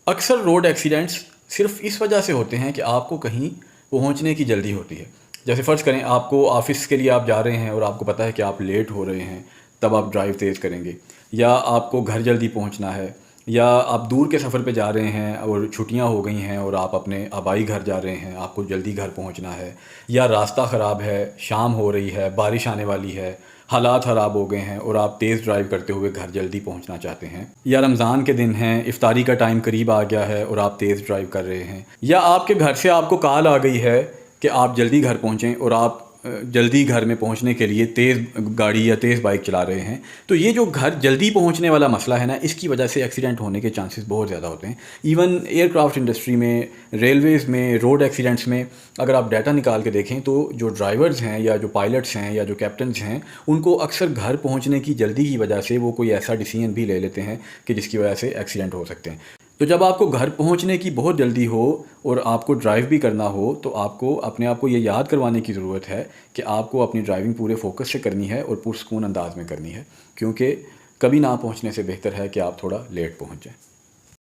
अक्सर road accidents सिर्फ इस वजह से होते हैं कि आपको कहीं पहुंचने की जल्दी होती है। जैसे फ़र्ज़ करें आपको ऑफ़िस के लिए आप जा रहे हैं और आपको पता है कि आप लेट हो रहे हैं, तब आप ड्राइव तेज़ करेंगे। या आपको घर जल्दी पहुंचना है, या आप दूर के सफ़र पे जा रहे हैं और छुट्टियां हो गई हैं और आप अपने आबाई घर जा रहे हैं, आपको जल्दी घर पहुंचना है। या रास्ता ख़राब है, शाम हो रही है, बारिश आने वाली है, हालात ख़राब हो गए हैं और आप तेज़ ड्राइव करते हुए घर जल्दी पहुंचना चाहते हैं। या रमज़ान के दिन हैं, इफ्तारी का टाइम करीब आ गया है और आप तेज़ ड्राइव कर रहे हैं। या आपके घर से आपको कॉल आ गई है कि आप जल्दी घर पहुँचें और आप जल्दी घर में पहुंचने के लिए तेज़ गाड़ी या तेज़ बाइक चला रहे हैं। तो ये जो घर जल्दी पहुंचने वाला मसला है ना, इसकी वजह से एक्सीडेंट होने के चांसेस बहुत ज़्यादा होते हैं। इवन एयरक्राफ्ट इंडस्ट्री में, रेलवेज़ में, रोड एक्सीडेंट्स में अगर आप डाटा निकाल के देखें तो जो ड्राइवर्स हैं या जो पायलट्स हैं या जो कैप्टन्स हैं, उनको अक्सर घर पहुँचने की जल्दी की वजह से वो कोई ऐसा डिसीजन भी ले लेते हैं कि जिसकी वजह से एक्सीडेंट हो सकते हैं। तो जब आपको घर पहुंचने की बहुत जल्दी हो और आपको ड्राइव भी करना हो, तो आपको अपने आप को ये याद करवाने की ज़रूरत है कि आपको अपनी ड्राइविंग पूरे फोकस से करनी है और पुरसकून अंदाज में करनी है, क्योंकि कभी ना पहुंचने से बेहतर है कि आप थोड़ा लेट पहुंच जाएं।